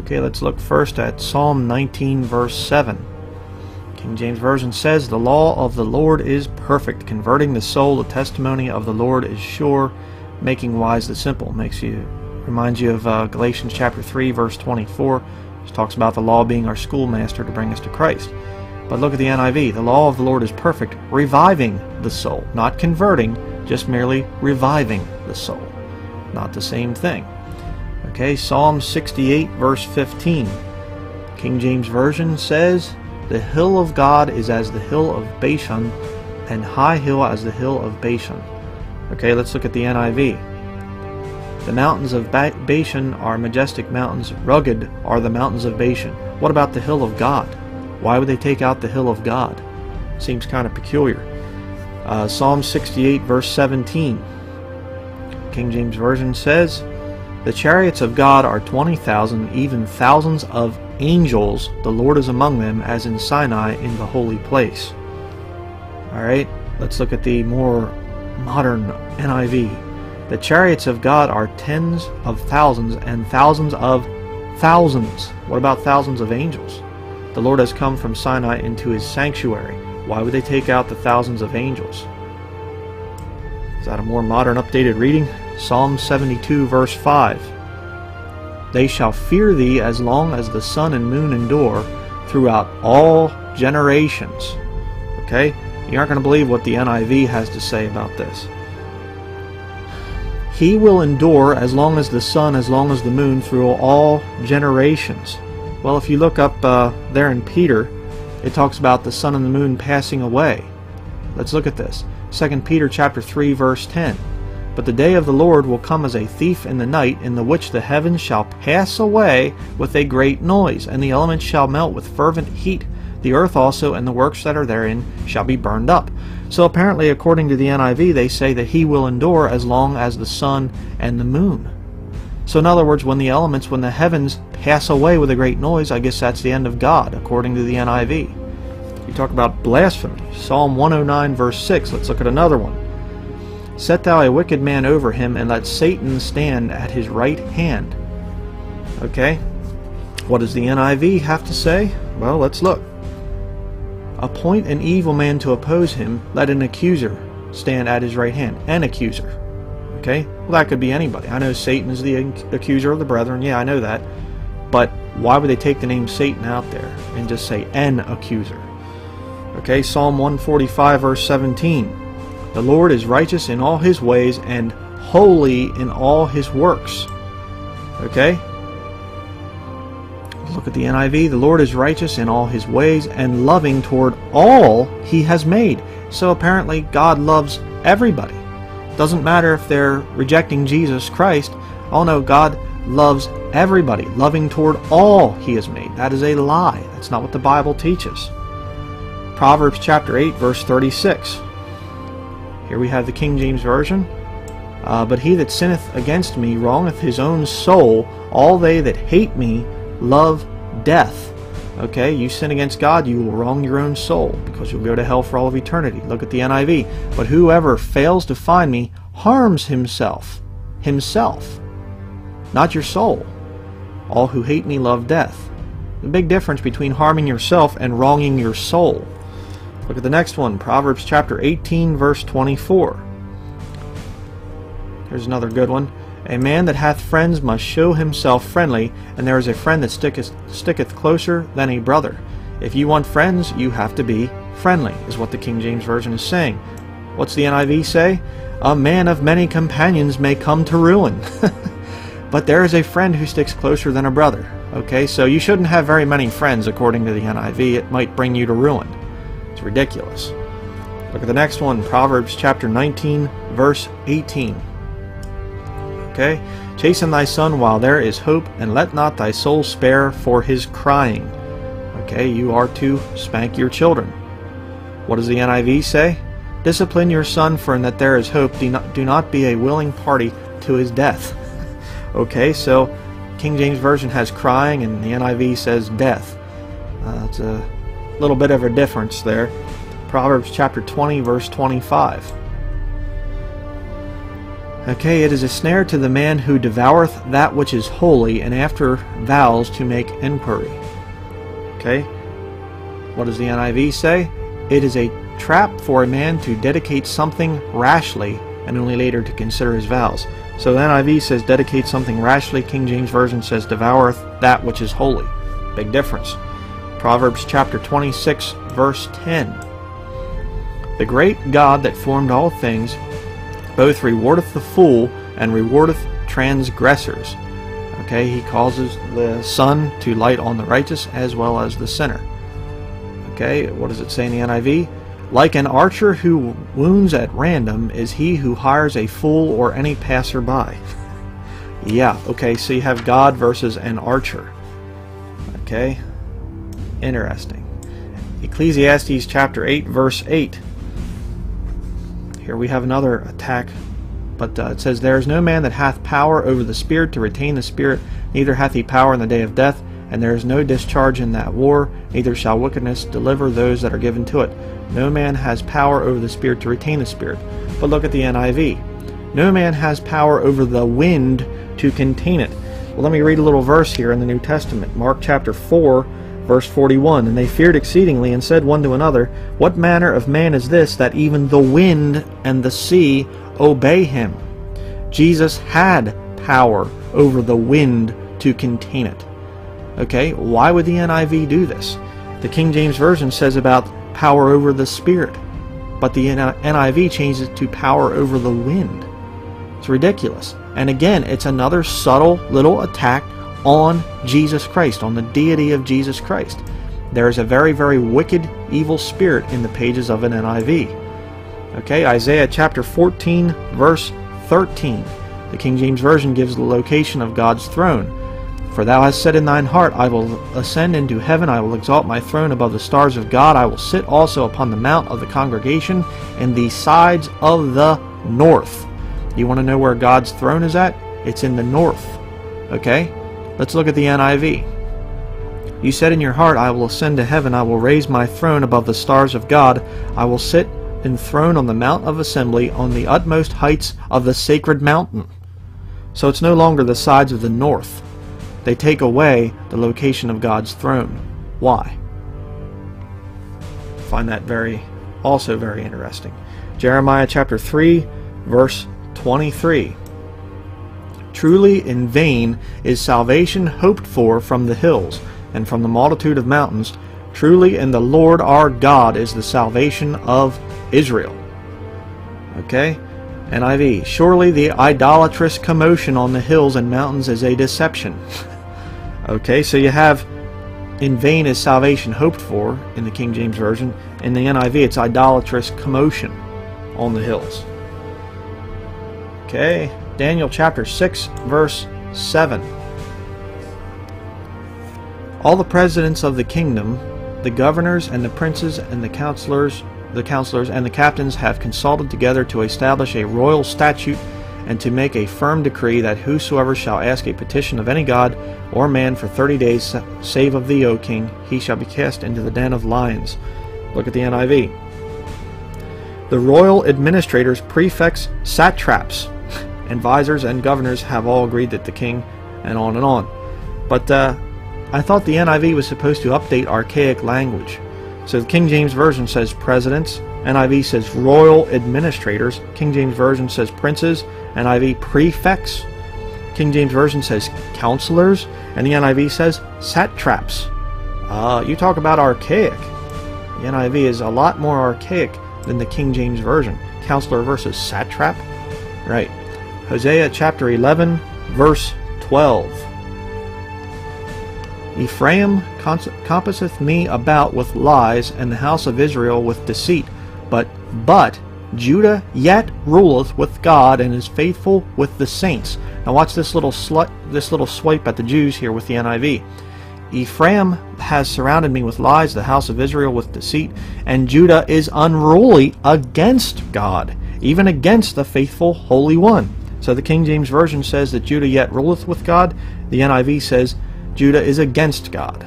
Okay, let's look first at Psalm 19 verse 7. King James Version says, "The law of the Lord is perfect, converting the soul. The testimony of the Lord is sure, making wise the simple." Reminds you of Galatians chapter 3 verse 24, which talks about the law being our schoolmaster to bring us to Christ. But look at the NIV. The law of the Lord is perfect, reviving the soul. Not converting, just merely reviving the soul. Not the same thing. Okay, Psalm 68 verse 15. King James Version says, "The hill of God is as the hill of Bashan, and high hill as the hill of Bashan." Okay, let's look at the NIV. "The mountains of Bashan are majestic mountains, rugged are the mountains of Bashan." What about the hill of God? Why would they take out the hill of God? Seems kind of peculiar. Psalm 68 verse 17. King James Version says, "The chariots of God are 20,000, even thousands of angels. The Lord is among them, as in Sinai in the holy place." Alright, let's look at the more modern NIV. "The chariots of God are tens of thousands and thousands of thousands." What about thousands of angels? "The Lord has come from Sinai into his sanctuary." Why would they take out the thousands of angels? Is that a more modern, updated reading? Psalm 72 verse 5. "They shall fear thee as long as the sun and moon endure, throughout all generations." Okay? You aren't going to believe what the NIV has to say about this. "He will endure as long as the sun, as long as the moon, through all generations." Well, if you look up there in Peter, it talks about the sun and the moon passing away. Let's look at this. 2 Peter chapter 3 verse 10. "But the day of the Lord will come as a thief in the night, in the which the heavens shall pass away with a great noise, and the elements shall melt with fervent heat. The earth also and the works that are therein shall be burned up." So apparently, according to the NIV, they say that he will endure as long as the sun and the moon. So in other words, when the heavens pass away with a great noise, I guess that's the end of God, according to the NIV. You talk about blasphemy. Psalm 109 verse 6. Let's look at another one. "Set thou a wicked man over him, and let Satan stand at his right hand." Okay, what does the NIV have to say? Well, let's look. "Appoint an evil man to oppose him, let an accuser stand at his right hand." An accuser. Okay, well, that could be anybody. I know Satan is the accuser of the brethren. Yeah, I know that. But why would they take the name Satan out there and just say an accuser? Okay, Psalm 145 verse 17. "The Lord is righteous in all his ways and holy in all his works." Okay? Look at the NIV. "The Lord is righteous in all his ways and loving toward all he has made." So apparently God loves everybody. Doesn't matter if they're rejecting Jesus Christ. Oh no, God loves everybody, loving toward all he has made. That is a lie. That's not what the Bible teaches. Proverbs chapter 8 verse 36. Here we have the King James Version. "But he that sinneth against me wrongeth his own soul. All they that hate me love death." Okay, you sin against God, you will wrong your own soul, because you'll go to hell for all of eternity. Look at the NIV. "But whoever fails to find me harms himself." Himself. Not your soul. "All who hate me love death." The big difference between harming yourself and wronging your soul. Look at the next one. Proverbs chapter 18 verse 24. Here's another good one. "A man that hath friends must show himself friendly, and there is a friend that sticketh closer than a brother." If you want friends, you have to be friendly, is what the King James Version is saying. What's the NIV say? "A man of many companions may come to ruin." But there is a friend who sticks closer than a brother. Okay, so you shouldn't have very many friends according to the NIV. It might bring you to ruin. It's ridiculous. Look at the next one. Proverbs chapter 19 verse 18. Okay, "Chasten thy son while there is hope, and let not thy soul spare for his crying." Okay, you are to spank your children. What does the NIV say? "Discipline your son, for in that there is hope. Do not be a willing party to his death." Okay, so King James Version has crying, and the NIV says death. It's a little bit of a difference there. Proverbs chapter 20 verse 25. Okay, it is a snare to the man who devoureth that which is holy, and after vows to make inquiry. Okay, what does the NIV say? It is a trap for a man to dedicate something rashly, and only later to consider his vows. So the NIV says dedicate something rashly. King James Version says devoureth that which is holy. Big difference. Proverbs chapter 26, verse 10. The great God that formed all things both rewardeth the fool and rewardeth transgressors. Okay, he causes the sun to light on the righteous as well as the sinner. Okay, what does it say in the NIV? Like an archer who wounds at random is he who hires a fool or any passerby. Yeah, okay, so you have God versus an archer. Okay, interesting. Ecclesiastes chapter 8, verse 8. Here we have another attack, but it says, There is no man that hath power over the spirit to retain the spirit, neither hath he power in the day of death, and there is no discharge in that war, neither shall wickedness deliver those that are given to it. No man has power over the spirit to retain the spirit. But look at the NIV. No man has power over the wind to contain it. Well, let me read a little verse here in the New Testament. Mark chapter 4, verse 41. And they feared exceedingly, and said one to another, What manner of man is this, that even the wind and the sea obey him? Jesus had power over the wind to contain it. Okay, why would the NIV do this? The King James Version says about power over the spirit, but the NIV changes it to power over the wind. It's ridiculous. And again, it's another subtle little attack on Jesus Christ, on the deity of Jesus Christ. There is a very, very wicked, evil spirit in the pages of an NIV. Okay, Isaiah chapter 14, verse 13. The King James Version gives the location of God's throne. For thou hast said in thine heart, I will ascend into heaven, I will exalt my throne above the stars of God, I will sit also upon the mount of the congregation in the sides of the north. You want to know where God's throne is at? It's in the north. Okay? Let's look at the NIV. You said in your heart, I will ascend to heaven, I will raise my throne above the stars of God, I will sit enthroned on the mount of assembly, on the utmost heights of the sacred mountain. So it's no longer the sides of the north. They take away the location of God's throne. Why? I find that also very interesting. Jeremiah chapter 3, verse 23. Truly in vain is salvation hoped for from the hills, and from the multitude of mountains. Truly in the Lord our God is the salvation of Israel. Okay? NIV. Surely the idolatrous commotion on the hills and mountains is a deception. Okay, so you have in vain is salvation hoped for in the King James Version. In the NIV, it's idolatrous commotion on the hills. Okay, Daniel chapter 6, verse 7. All the presidents of the kingdom, the governors and the princes and the counselors and the captains have consulted together to establish a royal statute and to make a firm decree that whosoever shall ask a petition of any god or man for 30 days, save of thee, O king, he shall be cast into the den of lions. Look at the NIV. The royal administrators, prefects, satraps, advisors, and governors have all agreed that the king, and on and on. But I thought the NIV was supposed to update archaic language. So the King James Version says presidents, NIV says royal administrators, King James Version says princes, NIV prefects, King James Version says counselors, and the NIV says satraps. You talk about archaic. The NIV is a lot more archaic than the King James Version. Counselor versus satrap? Right. Hosea chapter 11, verse 12. Ephraim compasseth me about with lies, and the house of Israel with deceit. But Judah yet ruleth with God, and is faithful with the saints. Now watch this little swipe at the Jews here with the NIV. Ephraim has surrounded me with lies, the house of Israel with deceit, and Judah is unruly against God, even against the faithful Holy One. So the King James Version says that Judah yet ruleth with God. The NIV says Judah is against God.